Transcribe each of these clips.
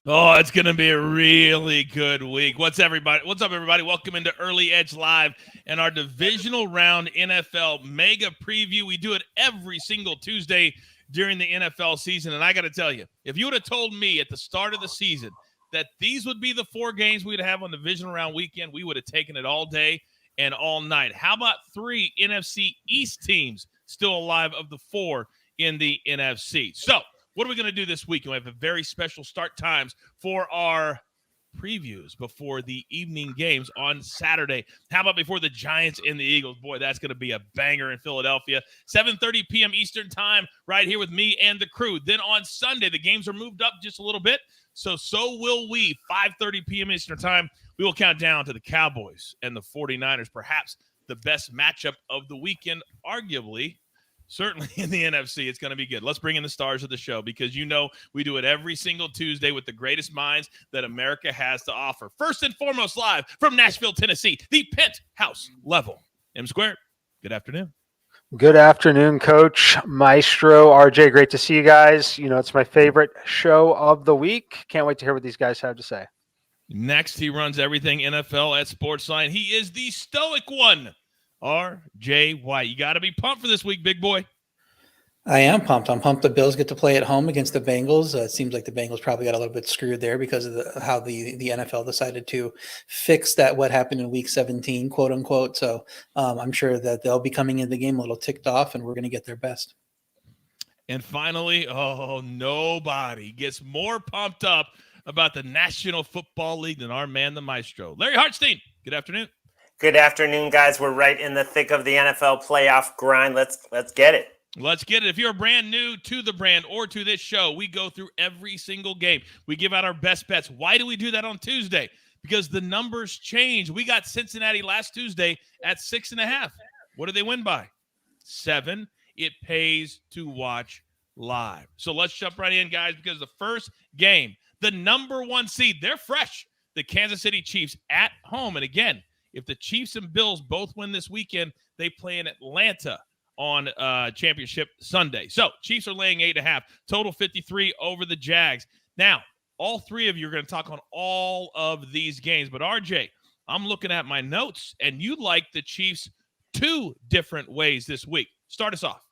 Oh, it's going to be a really good week. What's up, everybody? Welcome into Early Edge Live and our divisional round NFL mega preview. We do it every single Tuesday during the NFL season. And I got to tell you, if you would have told me at the start of the season that these would be the 4 games we'd have on divisional round weekend, we would have taken it all day and all night. How about 3 NFC East teams still alive of the 4 in the NFC? So, what are we going to do this week? We have a very special start times for our previews before the evening games on Saturday. How about before the Giants and the Eagles? Boy, that's going to be a banger in Philadelphia. 7:30 p.m. Eastern time right here with me and the crew. Then on Sunday, the games are moved up just a little bit. So will we. 5:30 p.m. Eastern time, we will count down to the Cowboys and the 49ers. Perhaps the best matchup of the weekend, arguably. Certainly in the NFC, it's going to be good. Let's bring in the stars of the show because we do it every single Tuesday with the greatest minds that America has to offer. First and foremost, live from Nashville, Tennessee, the penthouse level. M Squared, good afternoon. Good afternoon, Coach Maestro R.J. Great to see you guys. It's my favorite show of the week. Can't wait to hear what these guys have to say. Next, he runs everything NFL at SportsLine. He is the stoic one. R.J. White. You got to be pumped for this week, big boy. I am pumped. I'm pumped the Bills get to play at home against the Bengals. It seems like the Bengals probably got a little bit screwed there because of how the NFL decided to fix that what happened in Week 17, quote unquote. So I'm sure that they'll be coming into the game a little ticked off, and we're going to get their best. And finally, nobody gets more pumped up about the National Football League than our man, the Maestro. Larry Hartstein, good afternoon. Good afternoon, guys. We're right in the thick of the NFL playoff grind. Let's get it. Let's get it. If you're brand new to the brand or to this show, we go through every single game. We give out our best bets. Why do we do that on Tuesday? Because the numbers change. We got Cincinnati last Tuesday at 6.5. What did they win by? 7. It pays to watch live. So let's jump right in, guys, because the first game, the number 1 seed, they're fresh. The Kansas City Chiefs at home. And again, if the Chiefs and Bills both win this weekend, they play in Atlanta on Championship Sunday. So Chiefs are laying 8.5. Total 53 over the Jags. Now, all 3 of you are going to talk on all of these games. But, RJ, I'm looking at my notes, and you like the Chiefs 2 different ways this week. Start us off.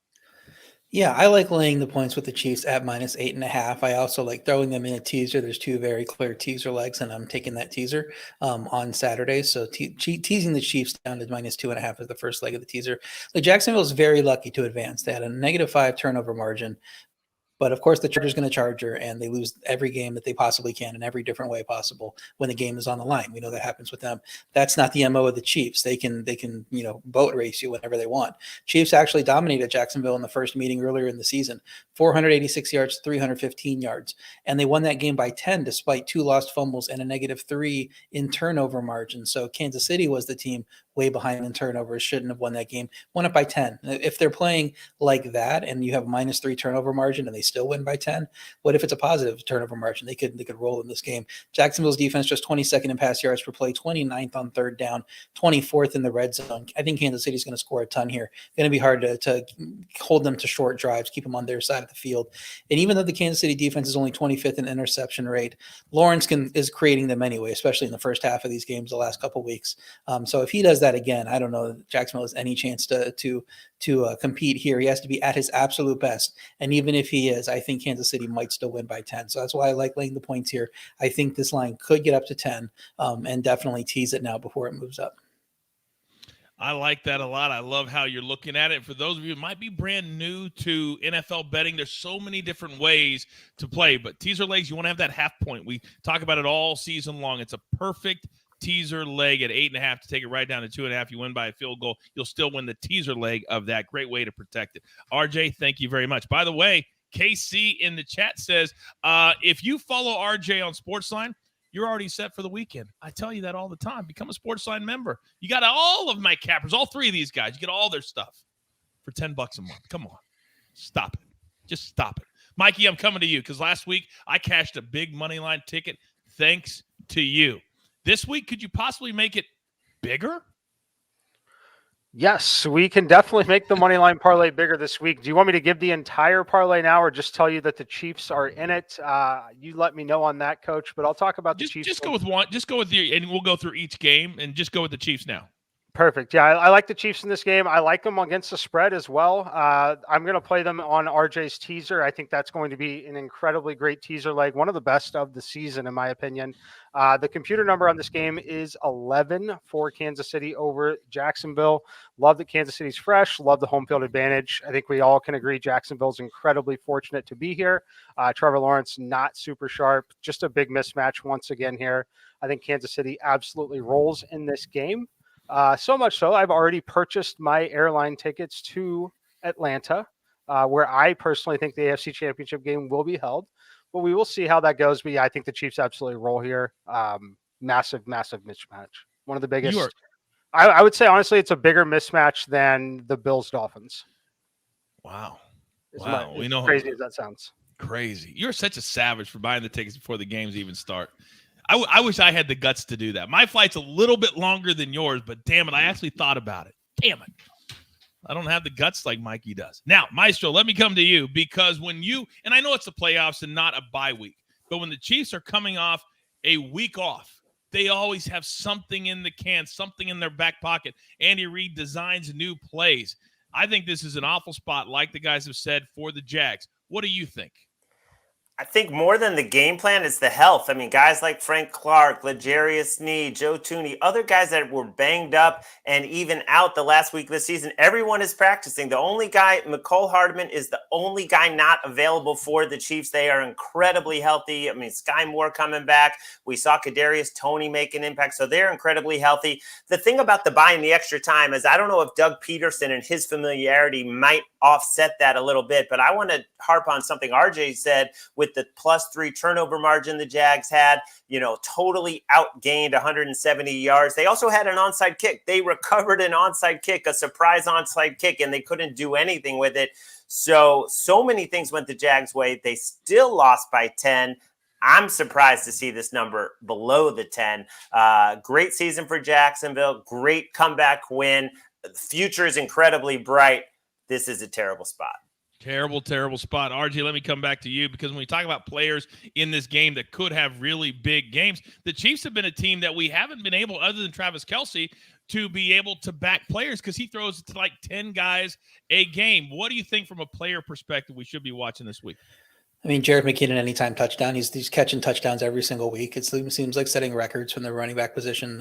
Yeah, I like laying the points with the Chiefs at -8.5. I also like throwing them in a teaser. There's 2 very clear teaser legs, and I'm taking that teaser on Saturday. So teasing the Chiefs down to -2.5 is the first leg of the teaser. The Jacksonville is very lucky to advance. They had a -5 turnover margin. But, of course, the Chargers going to Charger, and they lose every game that they possibly can in every different way possible when the game is on the line. We know that happens with them. That's not the MO of the Chiefs. They can boat race you whenever they want. Chiefs actually dominated Jacksonville in the first meeting earlier in the season, 486 yards, 315 yards. And they won that game by 10 despite 2 lost fumbles and a -3 in turnover margin. So Kansas City was the team way behind in turnovers, shouldn't have won that game, won it by 10. If they're playing like that and you have -3 turnover margin and they still win by 10, what if it's a positive turnover margin? They could roll in this game. Jacksonville's defense just 22nd in pass yards per play, 29th on third down, 24th in the red zone. I think Kansas City's going to score a ton here. Going to be hard to hold them to short drives, keep them on their side of the field. And even though the Kansas City defense is only 25th in interception rate, Lawrence is creating them anyway, especially in the first half of these games the last couple of weeks. So if he does that again, I don't know that Jacksonville has any chance to compete here. He has to be at his absolute best. And even if he is, I think Kansas City might still win by 10. So that's why I like laying the points here. I think this line could get up to 10 and definitely tease it now before it moves up. I like that a lot. I love how you're looking at it. For those of you who might be brand new to NFL betting, there's so many different ways to play. But teaser legs, you want to have that half point. We talk about it all season long. It's a perfect teaser leg at 8.5 to take it right down to 2.5. You win by a field goal. You'll still win the teaser leg of that. Great way to protect it. RJ, thank you very much. By the way, KC in the chat says, if you follow RJ on SportsLine, you're already set for the weekend. I tell you that all the time. Become a SportsLine member. You got all of my cappers, all 3 of these guys. You get all their stuff for $10 a month. Come on. Stop it. Just stop it. Mikey, I'm coming to you because last week I cashed a big money line ticket thanks to you. This week, could you possibly make it bigger? Yes, we can definitely make the money line parlay bigger this week. Do you want me to give the entire parlay now, or just tell you that the Chiefs are in it? You let me know on that, Coach. But I'll talk about the Chiefs. Just go with one. Just go with your, and we'll go through each game, and just go with the Chiefs now. Perfect. Yeah, I like the Chiefs in this game. I like them against the spread as well. I'm going to play them on RJ's teaser. I think that's going to be an incredibly great teaser leg, one of the best of the season, in my opinion. The computer number on this game is 11 for Kansas City over Jacksonville. Love that Kansas City's fresh. Love the home field advantage. I think we all can agree Jacksonville's incredibly fortunate to be here. Trevor Lawrence, not super sharp. Just a big mismatch once again here. I think Kansas City absolutely rolls in this game. So much so, I've already purchased my airline tickets to Atlanta, where I personally think the AFC Championship game will be held. But we will see how that goes. But yeah, I think the Chiefs absolutely roll here. Massive mismatch. One of the biggest. I would say, honestly, it's a bigger mismatch than the Bills-Dolphins. Wow. We know crazy as that sounds. Crazy. You're such a savage for buying the tickets before the games even start. I wish I had the guts to do that. My flight's a little bit longer than yours, but damn it, I actually thought about it. Damn it. I don't have the guts like Mikey does. Now, Maestro, let me come to you, because when you, and I know it's the playoffs and not a bye week, but when the Chiefs are coming off a week off, they always have something in the can, something in their back pocket. Andy Reid designs new plays. I think this is an awful spot, like the guys have said, for the Jags. What do you think? I think more than the game plan, it's the health. I mean, guys like Frank Clark, L'Jarius Sneed, Joe Thuney, other guys that were banged up and even out the last week of the season, everyone is practicing. The only guy, McCole Hardman, is the only guy not available for the Chiefs. They are incredibly healthy. I mean, Sky Moore coming back. We saw Kadarius Toney make an impact, so they're incredibly healthy. The thing about the buying the extra time is I don't know if Doug Peterson and his familiarity might offset that a little bit, but I want to harp on something RJ said with the +3 turnover margin the Jags had, totally outgained 170 yards. They also had an onside kick. They recovered an onside kick, a surprise onside kick, and they couldn't do anything with it. So many things went the Jags' way. They still lost by 10. I'm surprised to see this number below the 10. Great season for Jacksonville. Great comeback win. The future is incredibly bright. This is a terrible spot. Terrible spot. RJ, let me come back to you, because when we talk about players in this game that could have really big games, the Chiefs have been a team that we haven't been able, other than Travis Kelce, to be able to back players, because he throws to like 10 guys a game. What do you think from a player perspective we should be watching this week? I mean, Jared McKinnon, anytime touchdown, he's catching touchdowns every single week. It seems like setting records from the running back position,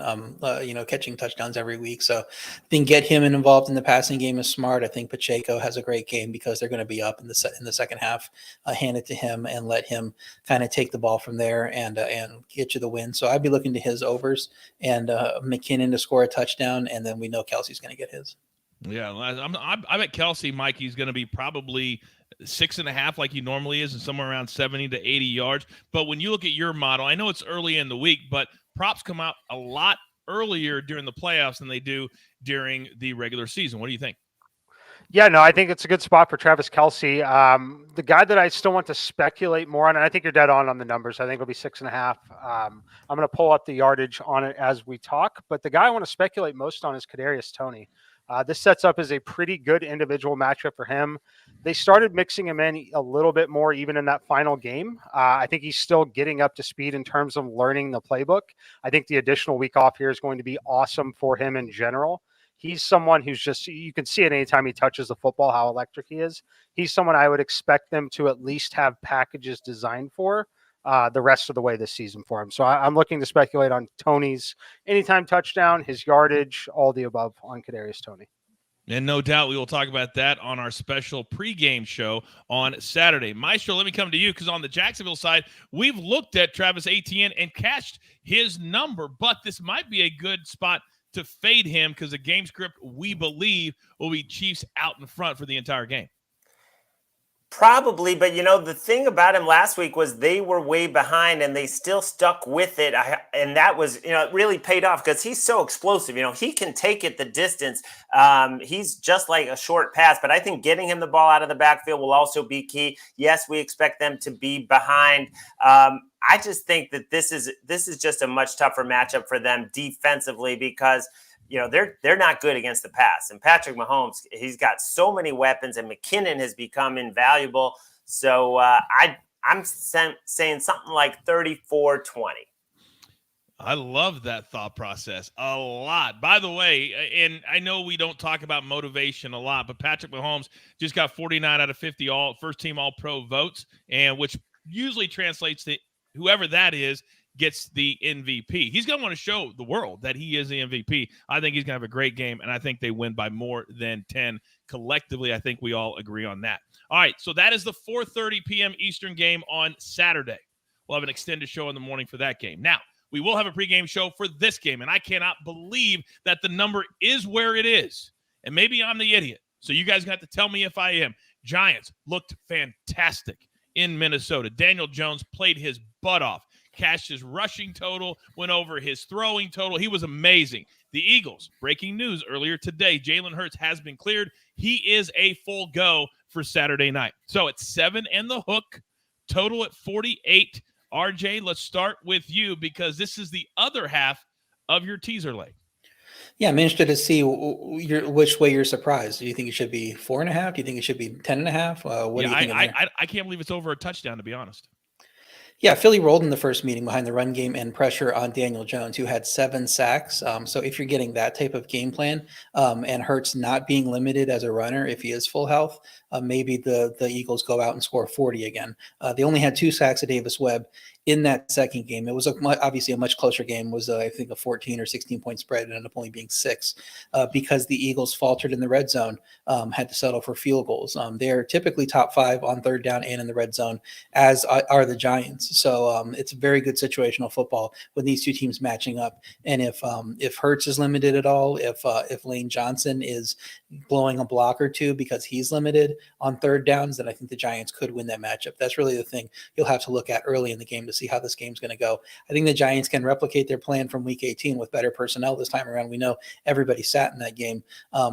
catching touchdowns every week. So I think get him involved in the passing game is smart. I think Pacheco has a great game because they're going to be up in the second half. Hand it to him and let him kind of take the ball from there and get you the win. So I'd be looking to his overs and McKinnon to score a touchdown, and then we know Kelsey's going to get his. Yeah, I bet Kelce, Mikey's going to be probably 6.5 like he normally is, and somewhere around 70 to 80 yards. But when you look at your model, I know it's early in the week, but props come out a lot earlier during the playoffs than they do during the regular season. What do you think? Yeah, no, I think it's a good spot for Travis Kelce. The guy that I still want to speculate more on, and I think you're dead on the numbers. I think it'll be 6.5. I'm going to pull up the yardage on it as we talk. But the guy I want to speculate most on is Kadarius Toney. This sets up as a pretty good individual matchup for him. They started mixing him in a little bit more even in that final game. I think he's still getting up to speed in terms of learning the playbook. I think the additional week off here is going to be awesome for him in general. He's someone who's just, you can see it anytime he touches the football, how electric he is. He's someone I would expect them to at least have packages designed for the rest of the way this season for him. So I'm looking to speculate on Toney's anytime touchdown, his yardage, all the above on Kadarius Toney. And no doubt we will talk about that on our special pregame show on Saturday. Maestro, let me come to you, because on the Jacksonville side, we've looked at Travis Etienne and cashed his number, but this might be a good spot to fade him, because the game script, we believe, will be Chiefs out in front for the entire game. Probably, but the thing about him last week was they were way behind and they still stuck with it. And that was, it really paid off because he's so explosive. He can take it the distance. He's just like a short pass, but I think getting him the ball out of the backfield will also be key. Yes, we expect them to be behind. I just think that this is just a much tougher matchup for them defensively, because they're not good against the pass. And Patrick Mahomes, he's got so many weapons, and McKinnon has become invaluable. So I'm saying something like 34-20. I love that thought process a lot. By the way, and I know we don't talk about motivation a lot, but Patrick Mahomes just got 49 out of 50 first-team All-Pro votes, and which usually translates to whoever that is gets the MVP. He's going to want to show the world that he is the MVP. I think he's going to have a great game, and I think they win by more than 10. Collectively, I think we all agree on that. All right, so that is the 4:30 p.m. Eastern game on Saturday. We'll have an extended show in the morning for that game. Now, we will have a pregame show for this game, and I cannot believe that the number is where it is. And maybe I'm the idiot, so you guys got to tell me if I am. Giants looked fantastic in Minnesota. Daniel Jones played his butt off, cashed his rushing total, went over his throwing total. He was amazing. The Eagles, breaking news earlier today, Jalen Hurts has been cleared. He is a full go for Saturday night. So it's 7 and the hook, total at 48. RJ, let's start with you because this is the other half of your teaser leg. Yeah, I'm interested to see which way you're surprised. Do you think it should be 4.5? Do you think it should be 10.5? What do you think? I can't believe it's over a touchdown, to be honest. Yeah, Philly rolled in the first meeting behind the run game and pressure on Daniel Jones, who had 7 sacks. So if you're getting that type of game plan and Hurts not being limited as a runner, if he is full health, maybe the Eagles go out and score 40 again. They only had 2 sacks at Davis Webb in that second game. It was obviously a much closer game. It was I think a 14 or 16 point spread. It ended up only being 6 because the Eagles faltered in the red zone, had to settle for field goals. They're typically top 5 on third down and in the red zone, as are the Giants. So it's a very good situational football with these two teams matching up. And if Hurts is limited at all, if Lane Johnson is blowing a block or two because he's limited on third downs, then I think the Giants could win that matchup. That's really the thing you'll have to look at early in the game to see how this game's going to go. I think the Giants can replicate their plan from week 18 with better personnel this time around. We know everybody sat in that game.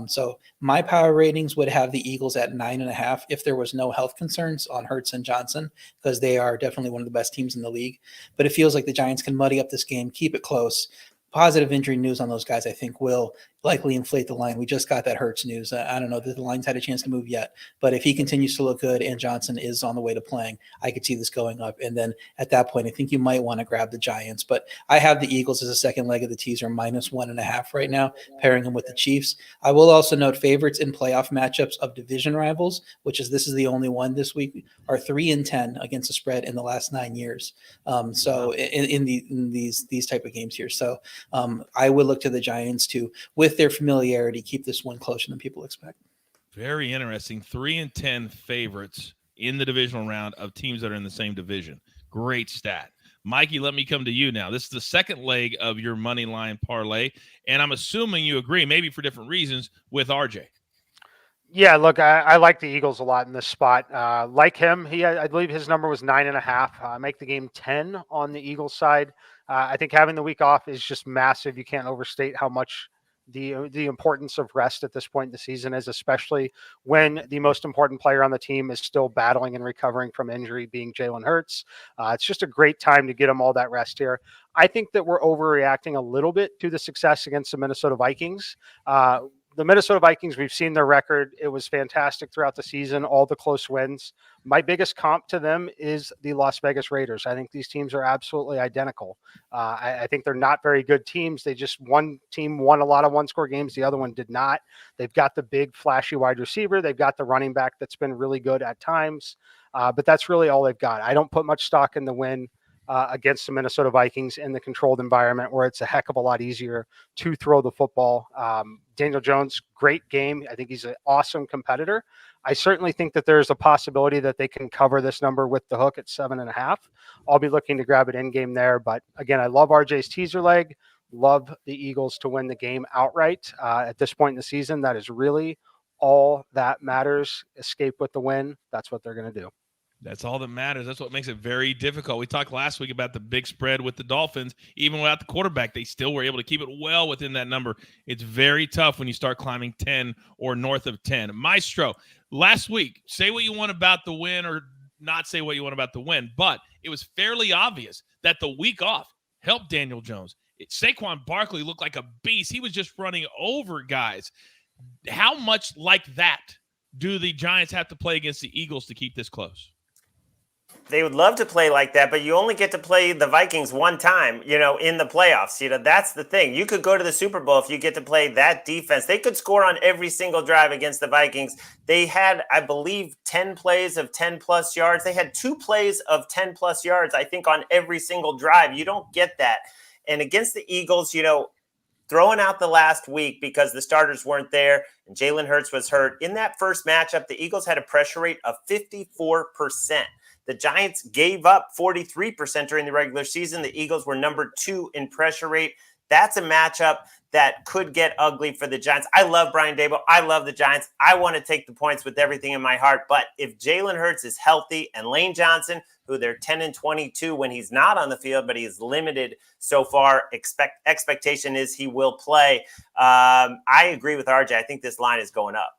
So my power ratings would have the Eagles at 9.5 if there was no health concerns on Hurts and Johnson, because they are definitely one of the best teams in the league. But it feels like the Giants can muddy up this game, keep it close. Positive injury news on those guys, I think, will likely inflate the line. We just got that Hurts news. I don't know that the line's had a chance to move yet, but if he continues to look good and Johnson is on the way to playing, I could see this going up. And then at that point, I think you might want to grab the Giants, but I have the Eagles as a second leg of the teaser, -1.5 right now, pairing them with the Chiefs. I will also note favorites in playoff matchups of division rivals, this is the only one this week, are 3-10 against the spread in the last 9 years. So in these type of games here. So I would look to the Giants to, with their familiarity, keep this one closer than people expect. Very interesting. 3-10 favorites in the divisional round of teams that are in the same division. Great stat. Mikey, let me come to you now. This is the second leg of your money line parlay, and I'm assuming you agree, maybe for different reasons, with RJ. Yeah, look, I like the Eagles a lot in this spot. Like him, I believe his number was 9.5. Make the game 10 on the Eagles side. I think having the week off is just massive. You can't overstate how much the importance of rest at this point in the season is, especially when the most important player on the team is still battling and recovering from injury, being Jalen Hurts. It's just a great time to get him all that rest here. I think that we're overreacting a little bit to the success against the Minnesota Vikings. The Minnesota Vikings, we've seen their record. It was fantastic throughout the season, all the close wins. My biggest comp to them is the Las Vegas Raiders. I think these teams are absolutely identical. I think they're not very good teams. One team won a lot of one-score games. The other one did not. They've got the big, flashy wide receiver. They've got the running back that's been really good at times. But that's really all they've got. I don't put much stock in the win against the Minnesota Vikings in the controlled environment where it's a heck of a lot easier to throw the football. Daniel Jones, great game. I think he's an awesome competitor. I certainly think that there's a possibility that they can cover this number with the hook at 7.5. I'll be looking to grab it in game there. But again, I love RJ's teaser leg. Love the Eagles to win the game outright at this point in the season. That is really all that matters. Escape with the win. That's what they're going to do. That's all that matters. That's what makes it very difficult. We talked last week about the big spread with the Dolphins. Even without the quarterback, they still were able to keep it well within that number. It's very tough when you start climbing 10 or north of 10. Maestro, last week, say what you want about the win or not say what you want about the win, but it was fairly obvious that the week off helped Daniel Jones. Saquon Barkley looked like a beast. He was just running over guys. How much like that do the Giants have to play against the Eagles to keep this close? They would love to play like that, but you only get to play the Vikings one time, in the playoffs. That's the thing. You could go to the Super Bowl if you get to play that defense. They could score on every single drive against the Vikings. They had, I believe, 10 plays of 10-plus yards. They had 2 plays of 10-plus yards, I think, on every single drive. You don't get that. And against the Eagles, throwing out the last week because the starters weren't there and Jalen Hurts was hurt. In that first matchup, the Eagles had a pressure rate of 54%. The Giants gave up 43% during the regular season. The Eagles were number 2 in pressure rate. That's a matchup that could get ugly for the Giants. I love Brian Daboll. I love the Giants. I want to take the points with everything in my heart. But if Jalen Hurts is healthy and Lane Johnson, who they're 10-22 when he's not on the field, but he's limited so far, expectation is he will play. I agree with RJ. I think this line is going up.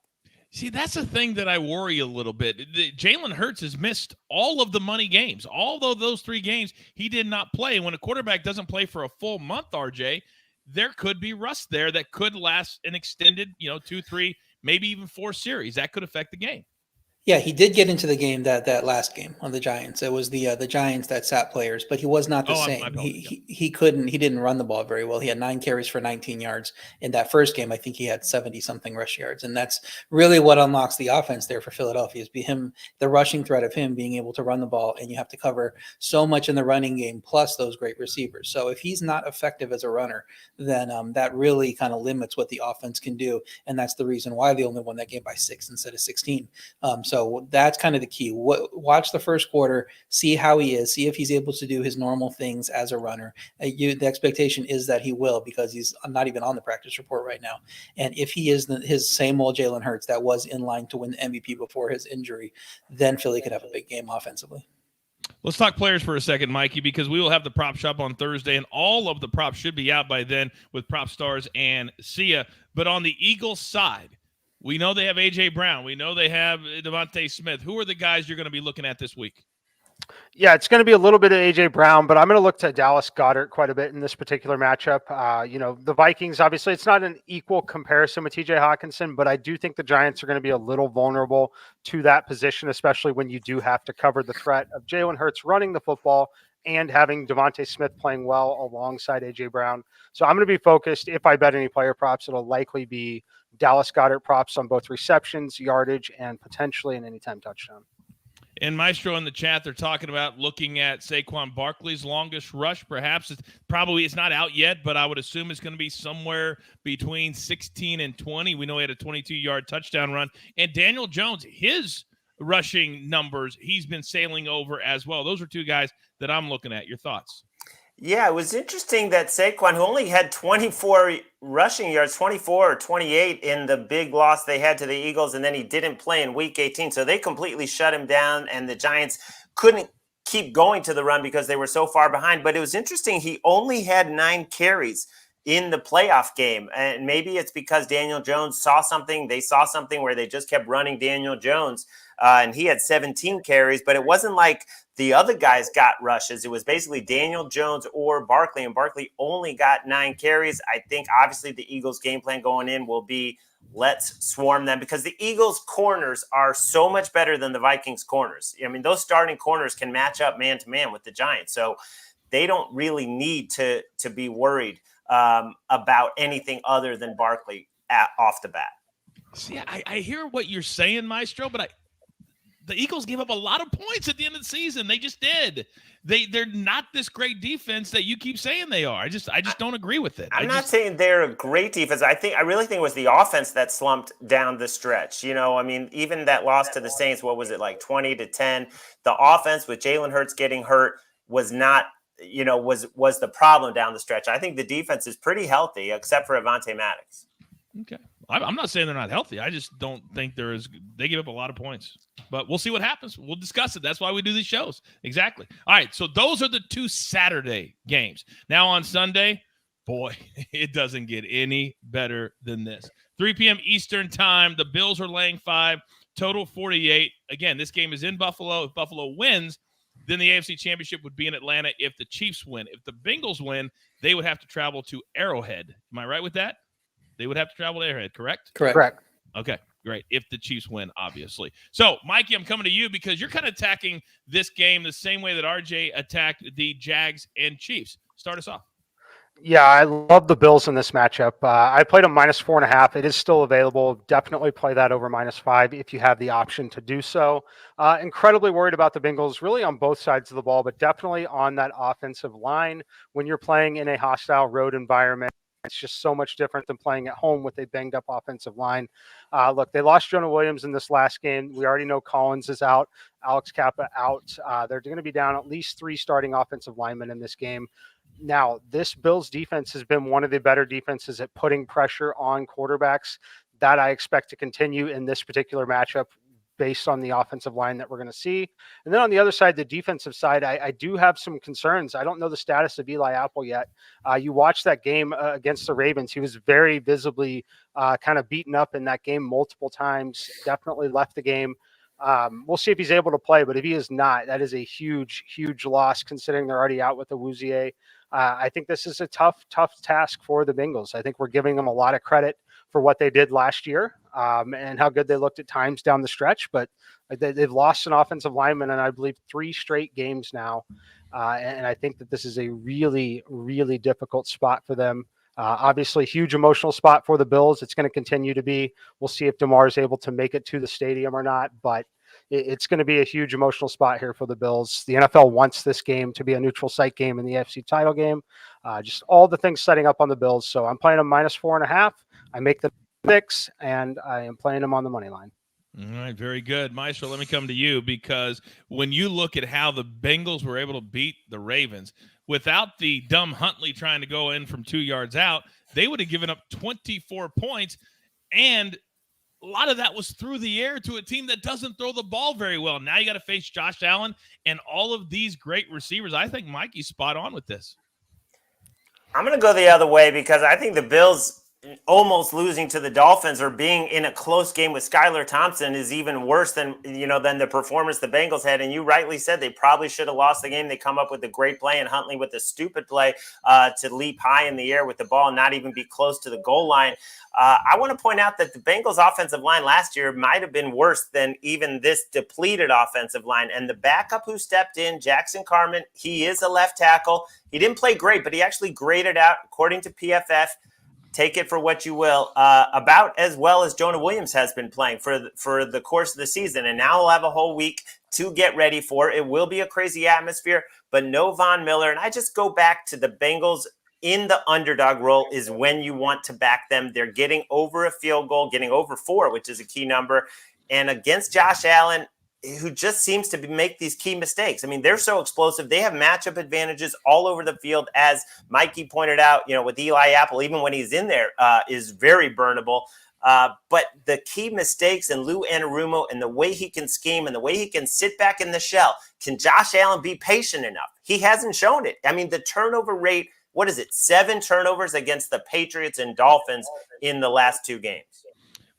See, that's the thing that I worry a little bit. Jalen Hurts has missed all of the money games. Although those 3 games he did not play. When a quarterback doesn't play for a full month, RJ, there could be rust there that could last an extended, 2, 3, maybe even 4 series. That could affect the game. Yeah, he did get into the game that last game on the Giants. It was the Giants that sat players, but he was not the same. He didn't run the ball very well. He had 9 carries for 19 yards in that first game. I think he had 70-something rush yards, and that's really what unlocks the offense there for Philadelphia is the rushing threat of him being able to run the ball, and you have to cover so much in the running game plus those great receivers. So if he's not effective as a runner, then that really kind of limits what the offense can do, and that's the reason why they only won that game by 6 instead of 16. So that's kind of the key. Watch the first quarter, see how he is, see if he's able to do his normal things as a runner. The expectation is that he will because he's not even on the practice report right now. And if he is his same old Jalen Hurts that was in line to win the MVP before his injury, then Philly could have a big game offensively. Let's talk players for a second, Mikey, because we will have the prop shop on Thursday, and all of the props should be out by then with Prop Stars and Sia. But on the Eagles side, we know they have A.J. Brown. We know they have Devontae Smith. Who are the guys you're going to be looking at this week? Yeah, it's going to be a little bit of A.J. Brown, but I'm going to look to Dallas Goedert quite a bit in this particular matchup. The Vikings, obviously, it's not an equal comparison with T.J. Hawkinson, but I do think the Giants are going to be a little vulnerable to that position, especially when you do have to cover the threat of Jalen Hurts running the football and having Devontae Smith playing well alongside A.J. Brown. So I'm going to be focused. If I bet any player props, it'll likely be Dallas Goedert props on both receptions, yardage, and potentially an anytime touchdown. And Maestro in the chat, they're talking about looking at Saquon Barkley's longest rush. Perhaps it's not out yet, but I would assume it's going to be somewhere between 16 and 20. We know he had a 22-yard touchdown run. And Daniel Jones, his rushing numbers, he's been sailing over as well. Those are 2 guys that I'm looking at. Your thoughts? Yeah, it was interesting that Saquon, who only had 24 rushing yards, 24 or 28 in the big loss they had to the Eagles, and then he didn't play in Week 18. So they completely shut him down, and the Giants couldn't keep going to the run because they were so far behind. But it was interesting. He only had 9 carries in the playoff game. And maybe it's because Daniel Jones saw something. They saw something where they just kept running Daniel Jones. And he had 17 carries, but it wasn't like the other guys got rushes. It was basically Daniel Jones or Barkley, and Barkley only got 9 carries. I think obviously the Eagles' game plan going in will be let's swarm them because the Eagles' corners are so much better than the Vikings' corners. I mean, those starting corners can match up man-to-man with the Giants, so they don't really need to be worried about anything other than Barkley off the bat. See, I hear what you're saying, Maestro, but the Eagles gave up a lot of points at the end of the season. They just did. They're not this great defense that you keep saying they are. I just don't agree with it. I'm not saying they're a great defense. I really think it was the offense that slumped down the stretch. I mean, even that loss to the Saints, what was it, like 20-10? The offense with Jalen Hurts getting hurt was not, was the problem down the stretch. I think the defense is pretty healthy, except for Avonte Maddox. Okay. I'm not saying they're not healthy. I just don't think they give up a lot of points. But we'll see what happens. We'll discuss it. That's why we do these shows. Exactly. All right, so those are the 2 Saturday games. Now on Sunday, boy, it doesn't get any better than this. 3 p.m. Eastern time, the Bills are laying 5, total 48. Again, this game is in Buffalo. If Buffalo wins, Then the AFC Championship would be in Atlanta if the Chiefs win. If the Bengals win, they would have to travel to Arrowhead. Am I right with that? They would have to travel to Arrowhead, correct? Correct. Okay, great. If the Chiefs win, obviously. So, Mikey, I'm coming to you because you're kind of attacking this game the same way that RJ attacked the Jags and Chiefs. Start us off. Yeah, I love the Bills in this matchup. I played them -4.5. It is still available. Definitely play that over -5 if you have the option to do so. Incredibly worried about the Bengals, really on both sides of the ball, but definitely on that offensive line. When you're playing in a hostile road environment, it's just so much different than playing at home with a banged up offensive line. Look, they lost Jonah Williams in this last game. We already know Collins is out, Alex Kappa out. They're going to be down at least 3 starting offensive linemen in this game. Now, this Bills defense has been one of the better defenses at putting pressure on quarterbacks. That I expect to continue in this particular matchup based on the offensive line that we're going to see. And then on the other side, the defensive side, I do have some concerns. I don't know the status of Eli Apple yet. You watched that game against the Ravens. He was very visibly kind of beaten up in that game multiple times, definitely left the game. We'll see if he's able to play, but if he is not, that is a huge, huge loss considering they're already out with the Wouzier. I think this is a tough task for the Bengals. I think we're giving them a lot of credit for what they did last year and how good they looked at times down the stretch, but they've lost an offensive lineman in, I believe, 3 straight games now. And I think that this is a really, really difficult spot for them. Obviously, huge emotional spot for the Bills. It's going to continue to be. We'll see if DeMar is able to make it to the stadium or not, but it's going to be a huge emotional spot here for the Bills. The NFL wants this game to be a neutral site game in the AFC title game. Just all the things setting up on the Bills. So I'm playing them -4.5. I make the picks, and I am playing them on the money line. All right, very good. Maestro, let me come to you because when you look at how the Bengals were able to beat the Ravens, without the dumb Huntley trying to go in from 2 yards out, they would have given up 24 points, and a lot of that was through the air to a team that doesn't throw the ball very well. Now you got to face Josh Allen and all of these great receivers. I think Mikey's spot on with this. I'm going to go the other way because I think the Bills almost losing to the Dolphins or being in a close game with Skylar Thompson is even worse than the performance the Bengals had. And you rightly said they probably should have lost the game. They come up with a great play and Huntley with a stupid play to leap high in the air with the ball and not even be close to the goal line. I want to point out that the Bengals offensive line last year might have been worse than even this depleted offensive line. And the backup who stepped in, Jackson Carman, he is a left tackle. He didn't play great, but he actually graded out, according to PFF, take it for what you will, about as well as Jonah Williams has been playing for the course of the season. And now we'll have a whole week to get ready for. It will be a crazy atmosphere, but no Von Miller. And I just go back to the Bengals in the underdog role is when you want to back them. They're getting over a field goal, getting over 4, which is a key number. And against Josh Allen, who just seems to make these key mistakes. I mean, they're so explosive. They have matchup advantages all over the field, as Mikey pointed out, with Eli Apple, even when he's in there, is very burnable. But the key mistakes in Lou Anarumo and the way he can scheme and the way he can sit back in the shell, can Josh Allen be patient enough? He hasn't shown it. I mean, the turnover rate, what is it, 7 turnovers against the Patriots and Dolphins in the last 2 games.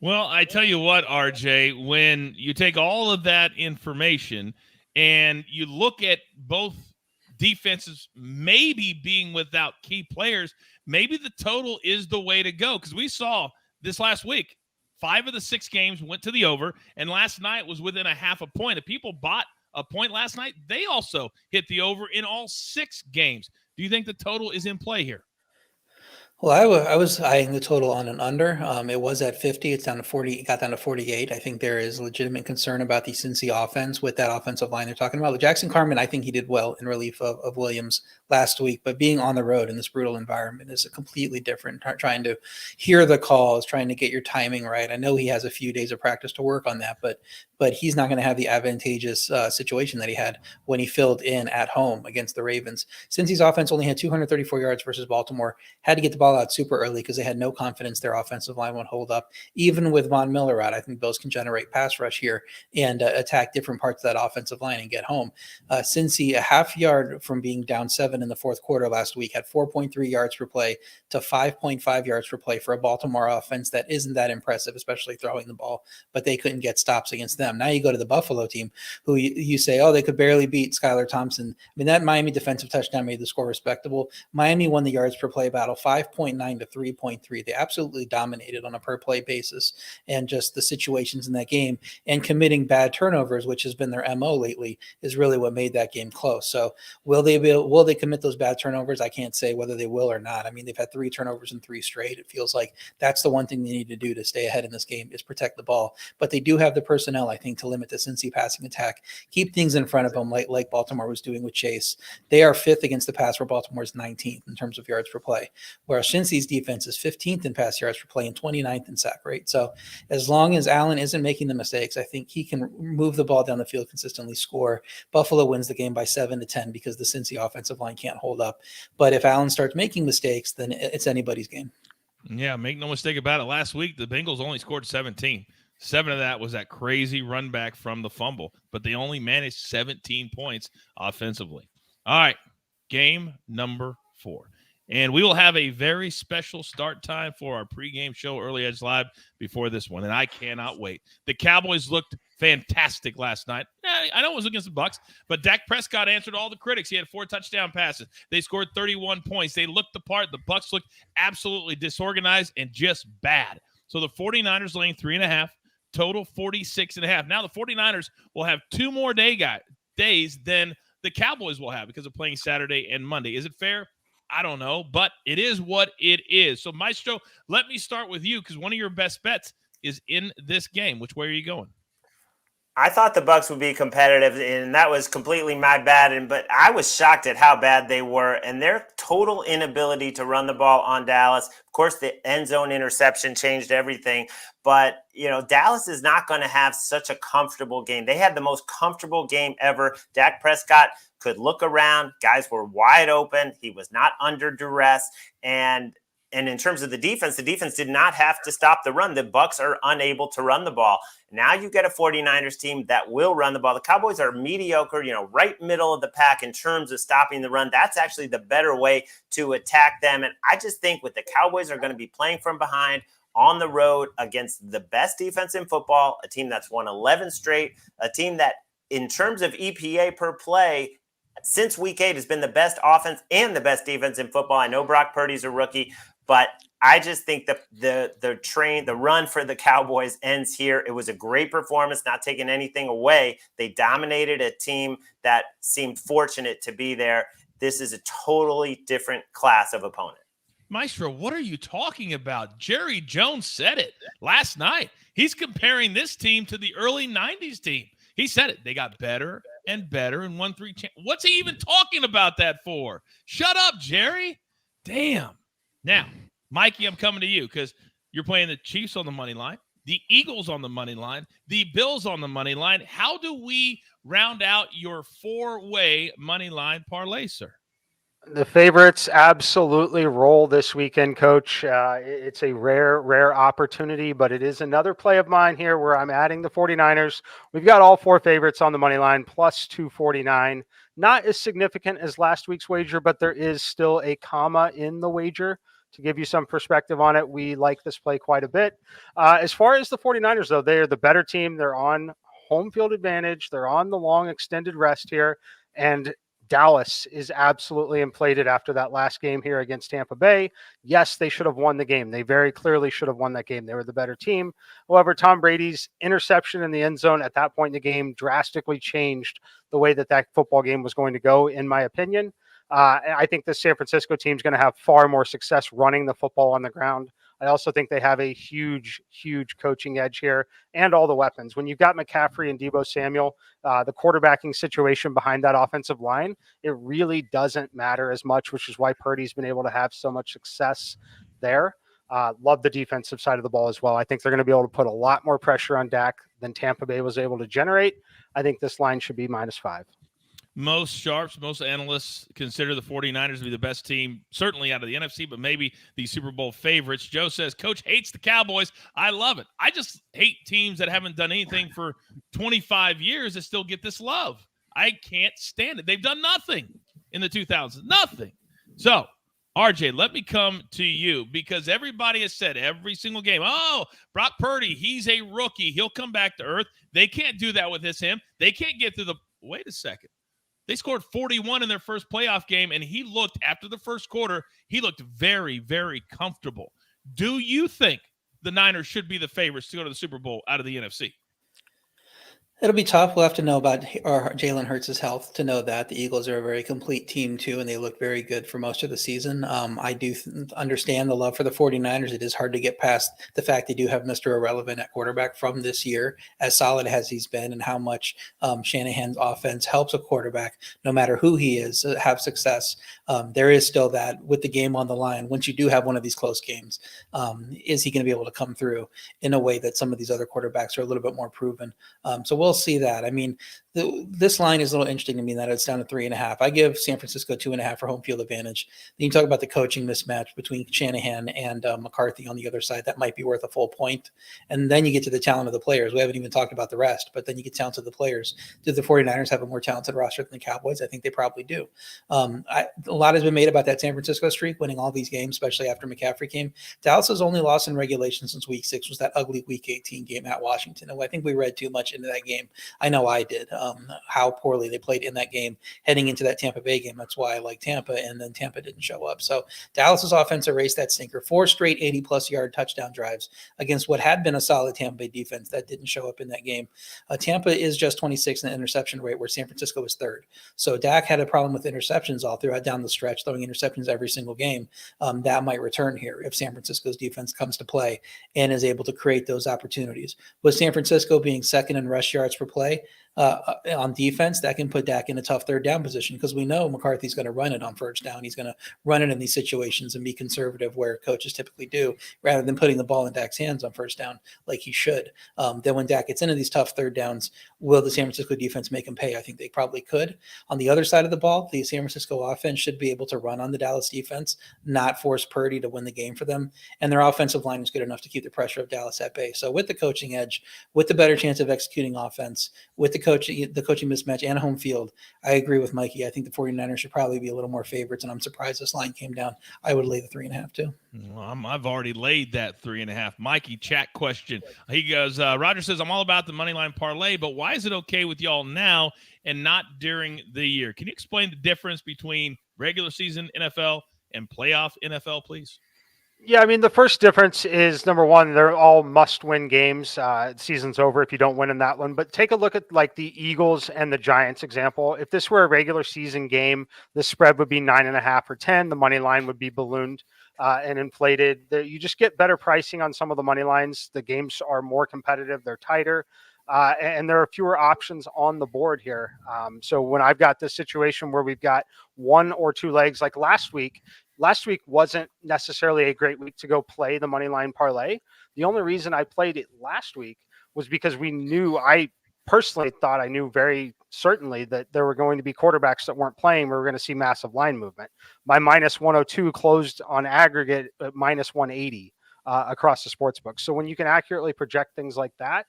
Well, I tell you what, RJ, when you take all of that information and you look at both defenses maybe being without key players, maybe the total is the way to go. Because we saw this last week, 5 of the 6 games went to the over, and last night was within a half a point. If people bought a point last night, they also hit the over in all 6 games. Do you think the total is in play here? Well, I was eyeing the total on an under. It was at 50. It's down to 40. It got down to 48. I think there is legitimate concern about the Cincy offense with that offensive line they're talking about. With Jackson Carman, I think he did well in relief of Williams last week. But being on the road in this brutal environment is a completely different. Trying to hear the calls, trying to get your timing right. I know he has a few days of practice to work on that, but he's not going to have the advantageous situation that he had when he filled in at home against the Ravens. Cincy's offense only had 234 yards versus Baltimore. Had to get the ball ball out super early because they had no confidence their offensive line would hold up. Even with Von Miller out, I think Bills can generate pass rush here and attack different parts of that offensive line and get home. Cincy, a half yard from being down 7 in the fourth quarter last week, had 4.3 yards per play to 5.5 yards per play for a Baltimore offense that isn't that impressive, especially throwing the ball, but they couldn't get stops against them. Now you go to the Buffalo team, who you say, oh, they could barely beat Skylar Thompson. I mean, that Miami defensive touchdown made the score respectable. Miami won the yards per play battle 5.9 to 3.3. They absolutely dominated on a per play basis, and just the situations in that game and committing bad turnovers, which has been their MO lately, is really what made that game close. So will they commit those bad turnovers? I can't say whether they will or not. I mean, they've had 3 turnovers in 3 straight. It feels like that's the one thing they need to do to stay ahead in this game is protect the ball. But they do have the personnel, I think, to limit the Cincy passing attack, keep things in front of them like Baltimore was doing with Chase. They are 5th against the pass, where Baltimore is 19th in terms of yards per play, whereas Cincy's defense is 15th in pass yards per play and 29th in sack rate. So as long as Allen isn't making the mistakes, I think he can move the ball down the field, consistently score. Buffalo wins the game by 7-10 because the Cincy offensive line can't hold up. But if Allen starts making mistakes, then it's anybody's game. Yeah, make no mistake about it. Last week, the Bengals only scored 17. 7 of that was that crazy run back from the fumble, but they only managed 17 points offensively. All right, game number 4. And we will have a very special start time for our pregame show, Early Edge Live, before this one, and I cannot wait. The Cowboys looked fantastic last night. I know it was against the Bucs, but Dak Prescott answered all the critics. He had 4 touchdown passes. They scored 31 points. They looked the part. The Bucs looked absolutely disorganized and just bad. So the 49ers laying 3.5, total 46.5. Now the 49ers will have 2 more days than the Cowboys will have because of playing Saturday and Monday. Is it fair? I don't know, but it is what it is. So, Maestro, let me start with you because one of your best bets is in this game. Which way are you going? I thought the Bucs would be competitive, and that was completely my bad. But I was shocked at how bad they were and their total inability to run the ball on Dallas. Of course, the end zone interception changed everything. But, Dallas is not going to have such a comfortable game. They had the most comfortable game ever. Dak Prescott could look around. Guys were wide open. He was not under duress. And in terms of the defense did not have to stop the run. The Bucs are unable to run the ball. Now you get a 49ers team that will run the ball. The Cowboys are mediocre, right middle of the pack in terms of stopping the run. That's actually the better way to attack them. And I just think the Cowboys are going to be playing from behind on the road against the best defense in football, a team that's won 11 straight, a team that in terms of EPA per play, since week 8 has been the best offense and the best defense in football. I know Brock Purdy's a rookie, but I just think the run for the Cowboys ends here. It was a great performance, not taking anything away. They dominated a team that seemed fortunate to be there. This is a totally different class of opponent. Maestro, what are you talking about? Jerry Jones said it last night. He's comparing this team to the early 90s team. He said it. They got better and better and won 3 What's he even talking about that for? Shut up, Jerry. Damn. Now, Mikey, I'm coming to you because you're playing the Chiefs on the money line, the Eagles on the money line, the Bills on the money line. How do we round out your 4-way money line parlay, sir? The favorites absolutely roll this weekend, Coach. It's a rare opportunity, but it is another play of mine here where I'm adding the 49ers. We've got all 4 favorites on the money line, plus 249. Not as significant as last week's wager, but there is still a comma in the wager to give you some perspective on it. We like this play quite a bit. As far as the 49ers, though, they are the better team. They're on home field advantage. They're on the long extended rest here. And Dallas is absolutely inflated after that last game here against Tampa Bay. Yes, they should have won the game. They very clearly should have won that game. They were the better team. However, Tom Brady's interception in the end zone at that point in the game drastically changed the way that football game was going to go, in my opinion. I think the San Francisco team is going to have far more success running the football on the ground. I also think they have a huge coaching edge here and all the weapons. When you've got McCaffrey and Deebo Samuel, the quarterbacking situation behind that offensive line, it really doesn't matter as much, which is why Purdy's been able to have so much success there. Love the defensive side of the ball as well. I think they're going to be able to put a lot more pressure on Dak than Tampa Bay was able to generate. I think this line should be -5. most sharps, most analysts consider the 49ers to be the best team, certainly out of the NFC, but maybe the Super Bowl favorites. Joe says, Coach hates the Cowboys. I love it. I just hate teams that haven't done anything for 25 years that still get this love. I can't stand it. They've done nothing in the 2000s. Nothing. So, RJ, let me come to you because everybody has said every single game, oh, Brock Purdy, he's a rookie. He'll come back to earth. They can't do that with him. They can't get through the – wait a second. They scored 41 in their first playoff game, and he looked, after the first quarter, he looked very, very comfortable. Do you think the Niners should be the favorites to go to the Super Bowl out of the NFC? It'll be tough. We'll have to know about Jalen Hurts' health to know that. The Eagles are a very complete team, too, and they look very good for most of the season. I do understand the love for the 49ers. It is hard to get past the fact they do have Mr. Irrelevant at quarterback from this year, as solid as he's been, and how much Shanahan's offense helps a quarterback, no matter who he is, have success. There is still that with the game on the line. Once you do have one of these close games, is he going to be able to come through in a way that some of these other quarterbacks are a little bit more proven? So we'll see that. I mean, this line is a little interesting to me that it's down to 3.5. I give San Francisco 2.5 for home field advantage. Then you talk about the coaching mismatch between Shanahan and McCarthy on the other side. That might be worth a full point. And then you get to the talent of the players. We haven't even talked about the rest, but then you get talent of the players. Do the 49ers have a more talented roster than the Cowboys? I think they probably do. A lot has been made about that San Francisco streak, winning all these games, especially after McCaffrey came. Dallas's only loss in regulation since week 6 was that ugly week 18 game at Washington. And I think we read too much into that game. I know I did, how poorly they played in that game heading into that Tampa Bay game. That's why I like Tampa, and then Tampa didn't show up. So Dallas's offense erased that stinker. 4 straight 80-plus yard touchdown drives against what had been a solid Tampa Bay defense that didn't show up in that game. Tampa is just 26 in the interception rate, where San Francisco was 3rd. So Dak had a problem with interceptions all throughout down the stretch, throwing interceptions every single game. That might return here if San Francisco's defense comes to play and is able to create those opportunities. With San Francisco being 2nd in rush yards per play, on defense, that can put Dak in a tough 3rd down position because we know McCarthy's going to run it on 1st down. He's going to run it in these situations and be conservative where coaches typically do, rather than putting the ball in Dak's hands on 1st down like he should. Then when Dak gets into these tough 3rd downs, will the San Francisco defense make him pay? I think they probably could. On the other side of the ball, the San Francisco offense should be able to run on the Dallas defense, not force Purdy to win the game for them. And their offensive line is good enough to keep the pressure of Dallas at bay. So with the coaching edge, with the better chance of executing offense, with the coaching mismatch and home field, I agree with Mikey. I think the 49ers should probably be a little more favorites, and I'm surprised this line came down. I would lay the 3.5 too. Well, I've already laid that 3.5. Mikey, chat question. He goes, Roger says, I'm all about the money line parlay, but why is it okay with y'all now and not during the year? Can you explain the difference between regular season NFL and playoff NFL, please? Yeah, I mean, the first difference is, number one, they're all must-win games. Season's over if you don't win in that one. But take a look at, like, the Eagles and the Giants example. If this were a regular season game, the spread would be 9.5 or 10. The money line would be ballooned and inflated. You just get better pricing on some of the money lines. The games are more competitive. They're tighter. And there are fewer options on the board here. So when I've got this situation where we've got 1 or 2 legs, like last week wasn't necessarily a great week to go play the money line parlay. The only reason I played it last week was because I personally thought I knew very certainly that there were going to be quarterbacks that weren't playing. We were going to see massive line movement. My minus 102 closed on aggregate at minus 180 across the sports book. So when you can accurately project things like that,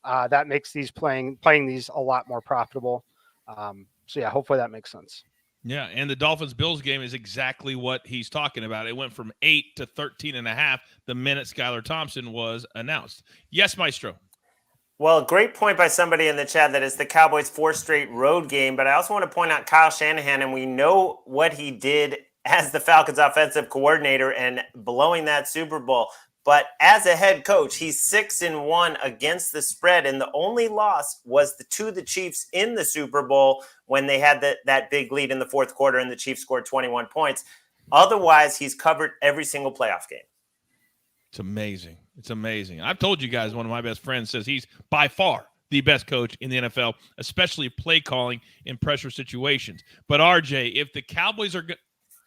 that makes these playing these a lot more profitable. So yeah, hopefully that makes sense. Yeah, and the Dolphins-Bills game is exactly what he's talking about. It went from 8 to 13.5 the minute Skylar Thompson was announced. Yes, Maestro. Well, great point by somebody in the chat that it's the Cowboys' 4th straight road game, but I also want to point out Kyle Shanahan, and we know what he did as the Falcons offensive coordinator and blowing that Super Bowl. But as a head coach, he's 6-1 against the spread, and the only loss was to the Chiefs in the Super Bowl when they had that big lead in the 4th quarter and the Chiefs scored 21 points. Otherwise, he's covered every single playoff game. It's amazing. It's amazing. I've told you guys, one of my best friends says he's by far the best coach in the NFL, especially play calling in pressure situations. But RJ, if the Cowboys are good.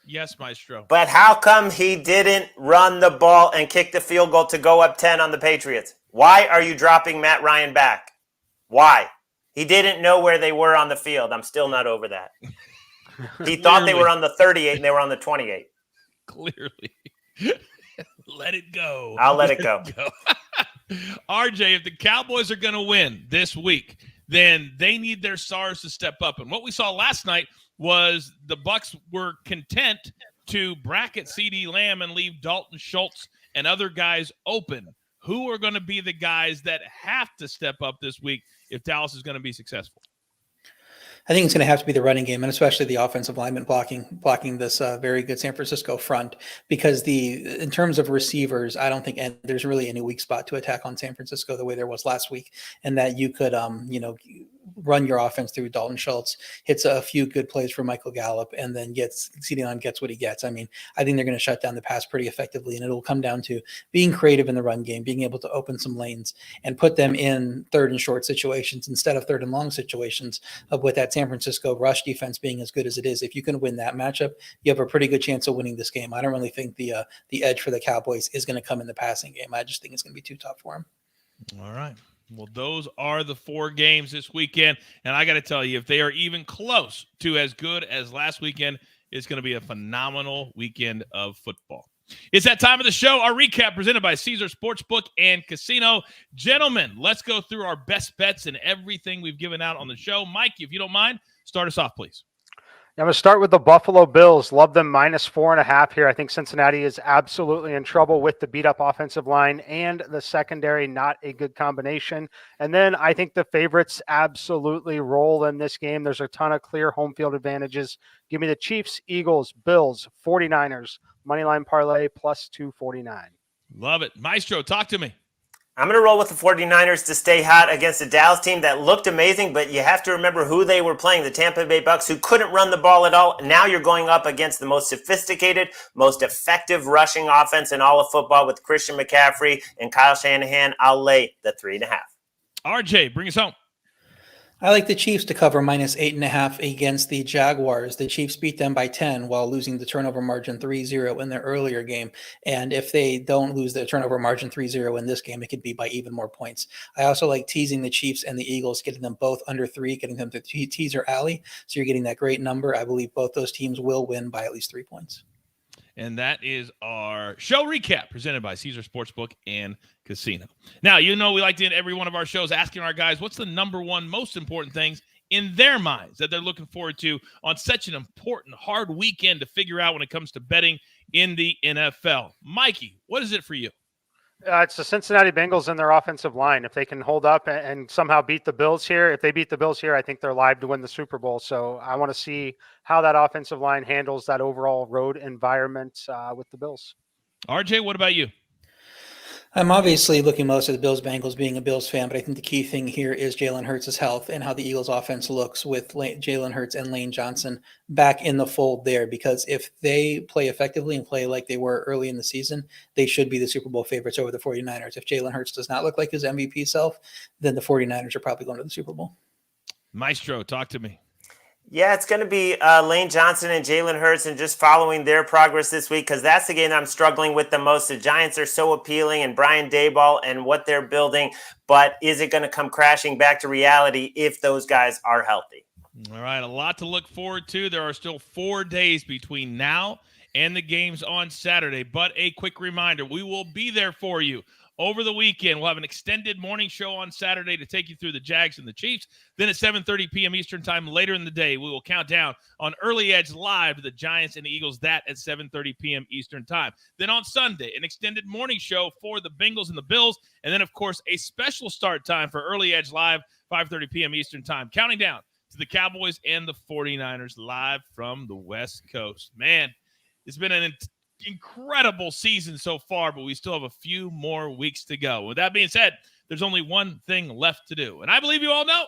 Yes, Maestro. But how come he didn't run the ball and kick the field goal to go up 10 on the Patriots? Why are you dropping Matt Ryan back? Why? He didn't know where they were on the field. I'm still not over that. He thought they were on the 38 and they were on the 28. Clearly. Let it go. I'll let it go. RJ, if the Cowboys are going to win this week, then they need their stars to step up. And what we saw last night was the Bucs were content to bracket CeeDee Lamb and leave Dalton Schultz and other guys open. Who are going to be the guys that have to step up this week if Dallas is going to be successful? I think it's going to have to be the running game, and especially the offensive lineman blocking this very good San Francisco front, because in terms of receivers, I don't think there's really any weak spot to attack on San Francisco the way there was last week, and that you could run your offense through Dalton Schultz, hits a few good plays for Michael Gallup, and then CeeDee Lamb gets what he gets. I mean, I think they're going to shut down the pass pretty effectively, and it'll come down to being creative in the run game, being able to open some lanes and put them in third and short situations instead of third and long situations with that San Francisco rush defense being as good as it is. If you can win that matchup, you have a pretty good chance of winning this game. I don't really think the edge for the Cowboys is going to come in the passing game. I just think it's going to be too tough for them. All right. Well, those are the 4 games this weekend. And I got to tell you, if they are even close to as good as last weekend, it's going to be a phenomenal weekend of football. It's that time of the show. Our recap presented by Caesars Sportsbook and Casino. Gentlemen, let's go through our best bets and everything we've given out on the show. Mike, if you don't mind, start us off, please. I'm going to start with the Buffalo Bills. Love them -4.5 here. I think Cincinnati is absolutely in trouble with the beat-up offensive line and the secondary, not a good combination. And then I think the favorites absolutely roll in this game. There's a ton of clear home field advantages. Give me the Chiefs, Eagles, Bills, 49ers, moneyline parlay +249. Love it. Maestro, talk to me. I'm going to roll with the 49ers to stay hot against a Dallas team that looked amazing, but you have to remember who they were playing, the Tampa Bay Bucs, who couldn't run the ball at all. Now you're going up against the most sophisticated, most effective rushing offense in all of football with Christian McCaffrey and Kyle Shanahan. I'll lay the 3.5. RJ, bring us home. I like the Chiefs to cover -8.5 against the Jaguars. The Chiefs beat them by 10 while losing the turnover margin 3-0 in their earlier game. And if they don't lose the turnover margin 3-0 in this game, it could be by even more points. I also like teasing the Chiefs and the Eagles, getting them both under 3, getting them to teaser alley. So you're getting that great number. I believe both those teams will win by at least 3 points. And that is our show recap presented by Caesars Sportsbook and Casino. Now, we like to end every one of our shows asking our guys what's the number one most important things in their minds that they're looking forward to on such an important, hard weekend to figure out when it comes to betting in the NFL. Mikey, what is it for you? It's the Cincinnati Bengals and their offensive line. If they can hold up and somehow beat the Bills here, if they beat the Bills here, I think they're live to win the Super Bowl. So I want to see how that offensive line handles that overall road environment with the Bills. RJ, what about you? I'm obviously looking most at the Bills-Bengals, being a Bills fan, but I think the key thing here is Jalen Hurts' health and how the Eagles offense looks with Jalen Hurts and Lane Johnson back in the fold there, because if they play effectively and play like they were early in the season, they should be the Super Bowl favorites over the 49ers. If Jalen Hurts does not look like his MVP self, then the 49ers are probably going to the Super Bowl. Maestro, talk to me. Yeah, it's going to be Lane Johnson and Jalen Hurts and just following their progress this week, because that's the game I'm struggling with the most. The Giants are so appealing, and Brian Daboll and what they're building, but is it going to come crashing back to reality if those guys are healthy? All right, a lot to look forward to. There are still 4 days between now and the games on Saturday, but a quick reminder, we will be there for you over the weekend. We'll have an extended morning show on Saturday to take you through the Jags and the Chiefs. Then at 7:30 p.m. Eastern time later in the day, we will count down on Early Edge Live to the Giants and the Eagles, that at 7:30 p.m. Eastern time. Then on Sunday, an extended morning show for the Bengals and the Bills. And then, of course, a special start time for Early Edge Live, 5:30 p.m. Eastern time, counting down to the Cowboys and the 49ers live from the West Coast. Man, it's been an incredible season so far, but we still have a few more weeks to go. With that being said, there's only one thing left to do, and I believe you all know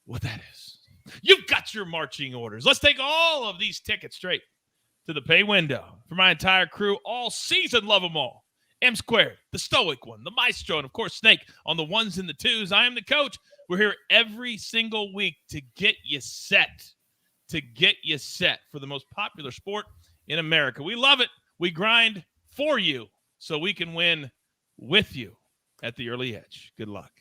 what that is. You've got your marching orders. Let's take all of these tickets straight to the pay window for my entire crew all season. Love them all. M Squared, the Stoic One, the Maestro, and of course Snake on the ones and the twos. I am the coach. We're here every single week to get you set for the most popular sport in America. We love it. We grind for you so we can win with you at the Early Edge. Good luck.